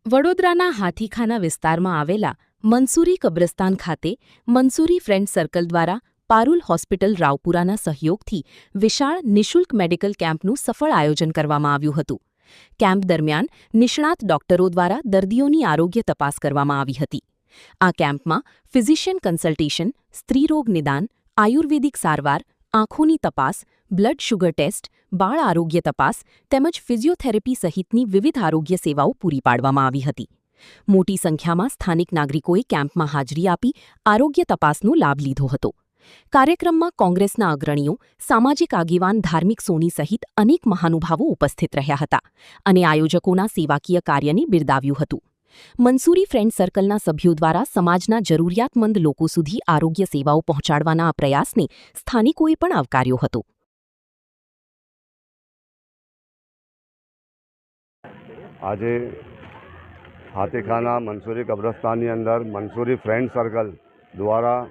વડોદરાના હાથીખાના વિસ્તારમાં આવેલા મંસૂરી કબ્રસ્તાન ખાતે મંસૂરી ફ્રેન્ડ સર્કલ દ્વારા પારુલ હોસ્પિટલ રાવપુરાના સહયોગથી વિશાળ નિઃશુલ્ક મેડિકલ કેમ્પનું સફળ આયોજન કરવામાં આવ્યું હતું. કેમ્પ દરમિયાન નિષ્ણાત ડોક્ટરો દ્વારા દર્દીઓની આરોગ્ય તપાસ કરવામાં આવી હતી. આ કેમ્પમાં ફિઝિશિયન કન્સલ્ટેશન, સ્ત્રીરોગ નિદાન, આયુર્વેદિક સારવાર, આંખોની તપાસ, બ્લડ શુગર ટેસ્ટ, બાળ આરોગ્ય તપાસ તેમજ ફિઝિયોથેરેપી સહિતની વિવિધ આરોગ્ય સેવાઓ પૂરી પાડવામાં આવી હતી. મોટી સંખ્યામાં સ્થાનિક નાગરિકોએ કેમ્પમાં હાજરી આપી આરોગ્ય તપાસનો લાભ લીધો હતો. કાર્યક્રમમાં કોંગ્રેસના અગ્રણીઓ, સામાજિક આગેવાન, ધાર્મિક સોની સહિત અનેક મહાનુભાવો ઉપસ્થિત રહ્યા હતા અને આયોજકોના સેવાકીય કાર્યને બિરદાવ્યું હતું. મંસૂરી ફ્રેન્ડ સર્કલના સભ્યો દ્વારા સમાજના જરૂરિયાતમંદ લોકો સુધી આરોગ્ય સેવાઓ પહોંચાડવાના આ પ્રયાસને સ્થાનિકોએ પણ આવકાર્યો હતો. આજે હાથીખાના મંસૂરી કબ્રસ્તાનની અંદર મંસૂરી ફ્રેન્ડ સર્કલ દ્વારા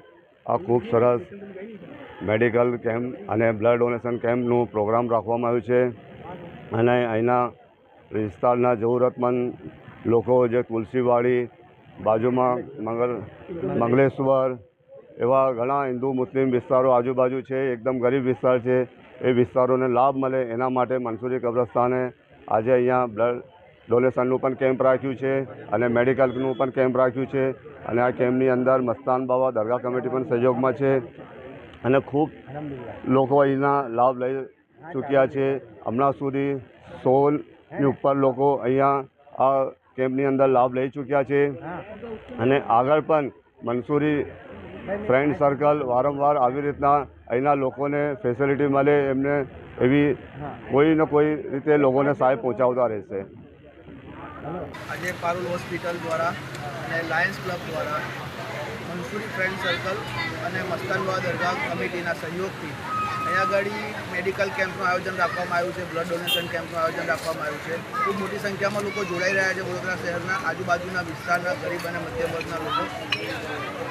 આ ખૂબ સરસ મેડિકલ કેમ્પ અને બ્લડ ડોનેશન કેમ્પનું પ્રોગ્રામ રાખવામાં આવ્યું છે. અને અહીંના વિસ્તારના જરૂરતમંદ લોકો, જે તુલસીવાડી બાજુમાં મંગલેશ્વર એવા ઘણા હિન્દુ મુસ્લિમ વિસ્તારો આજુબાજુ છે, એકદમ ગરીબ વિસ્તાર છે, એ વિસ્તારોને લાભ મળે એના માટે મંસૂરી કબ્રસ્તાને આજે અહીંયા બ્લડ ડોનેશનનું પણ કેમ્પ રાખ્યું છે અને મેડિકલનું પણ કેમ્પ રાખ્યું છે. અને આ કેમ્પની અંદર મસ્તાન બાવા દરગાહ કમિટી પણ સહયોગમાં છે અને ખૂબ લોકો અહીંના લાભ લઈ ચૂક્યા છે. હમણાં સુધી 100ની ઉપર લોકો અહીંયા આ કેમ્પની અંદર લાભ લઈ ચૂક્યા છે અને આગળ પણ મંસૂરી ફ્રેન્ડ સર્કલ વારંવાર આવી રીતના અહીંના લોકોને ફેસિલિટી મળે એમને એવી કોઈ ને કોઈ રીતે લોકોને સહાય પહોંચાડતા રહેશે. આજે પારુલ હોસ્પિટલ દ્વારા અને લાયન્સ ક્લબ દ્વારા મંસૂરી ફ્રેન્ડ સર્કલ અને મસ્તાનબાવા દરગાહ કમિટીના સહયોગથી અહીંયા આગળ મેડિકલ કેમ્પનું આયોજન રાખવામાં આવ્યું છે, બ્લડ ડોનેશન કેમ્પનું આયોજન રાખવામાં આવ્યું છે. ખૂબ મોટી સંખ્યામાં લોકો જોડાઈ રહ્યા છે. વડોદરા શહેરના આજુબાજુના વિસ્તારના ગરીબ અને મધ્યમ વર્ગના લોકો.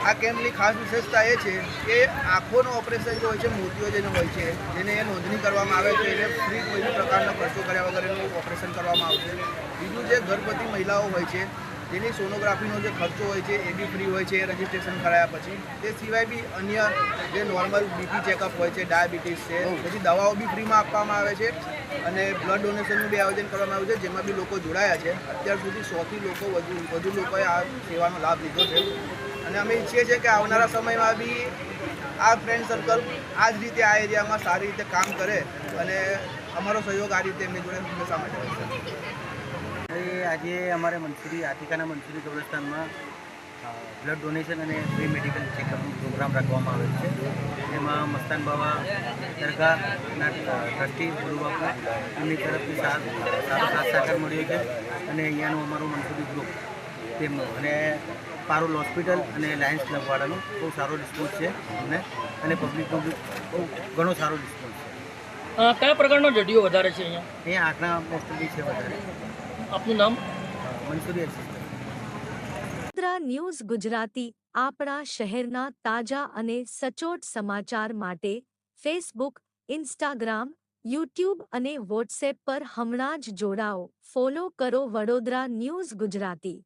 આ કેમ્પની ખાસ વિશેષતા એ છે કે આંખોનું ઓપરેશન જે હોય છે, મોતિયો જેને હોય છે, જેને એ નોંધણી કરવામાં આવે છે, એને ફ્રી કોઈ પ્રકારનો ખર્ચો કર્યા વગર એનું ઓપરેશન કરવામાં આવશે. બીજું જે ગર્ભવતી મહિલાઓ હોય છે જેની સોનોગ્રાફીનો જે ખર્ચો હોય છે એ બી ફ્રી હોય છે રજિસ્ટ્રેશન કરાયા પછી. તે સિવાય બી અન્ય જે નોર્મલ બીપી ચેકઅપ હોય છે, ડાયાબિટીસ છે, પછી દવાઓ બી ફ્રીમાં આપવામાં આવે છે. અને બ્લડ ડોનેશનનું બી આયોજન કરવામાં આવ્યું છે, જેમાં બી લોકો જોડાયા છે. અત્યાર સુધી 100થી વધુ લોકોએ આ સેવાનો લાભ લીધો છે. અને અમે ઈચ્છીએ છીએ કે આવનારા સમયમાં બી આ ફ્રેન્ડ સર્કલ આ જ રીતે આ એરિયામાં સારી રીતે કામ કરે અને અમારો સહયોગ આ રીતે એમની જોડે હંમેશા માટે રહેશે. આજે અમારે હાથીખાના મંસૂરી કબ્રસ્તાનમાં બ્લડ ડોનેશન અને ફ્રી મેડિકલ ચેકઅપનો પ્રોગ્રામ રાખવામાં આવેલ છે. એમાં મસ્તાન બાવા દરગાહના ટ્રસ્ટી ગુરુબાપુ એમની તરફથી સાથ સહકાર મળ્યો છે અને અહીંયાનું અમારું મંસૂરી ગ્રુપ તેમનું અને પારુલ હોસ્પિટલ અને લાયન્સ ક્લબવાળાનો બહુ સારો રિસ્પોન્સ છે અમને અને પબ્લિકનો બી બહુ ઘણો સારો રિસ્પોન્સ છે. કયા પ્રકારનો જડીઓ વધારે છે અહીંયા? અહીંયા આંખના પોસ્ટ બી છે વધારે. આપનું નામ? મંસૂરી વડોદરા ન્યૂઝ ગુજરાતી આપણા શહેરના તાજા અને સચોટ સમાચાર માટે ફેસબુક, ઇન્સ્ટાગ્રામ, યુટ્યુબ અને વોટ્સએપ પર હમણાં જ જોડાઓ. ફોલો કરો વડોદરા ન્યૂઝ ગુજરાતી.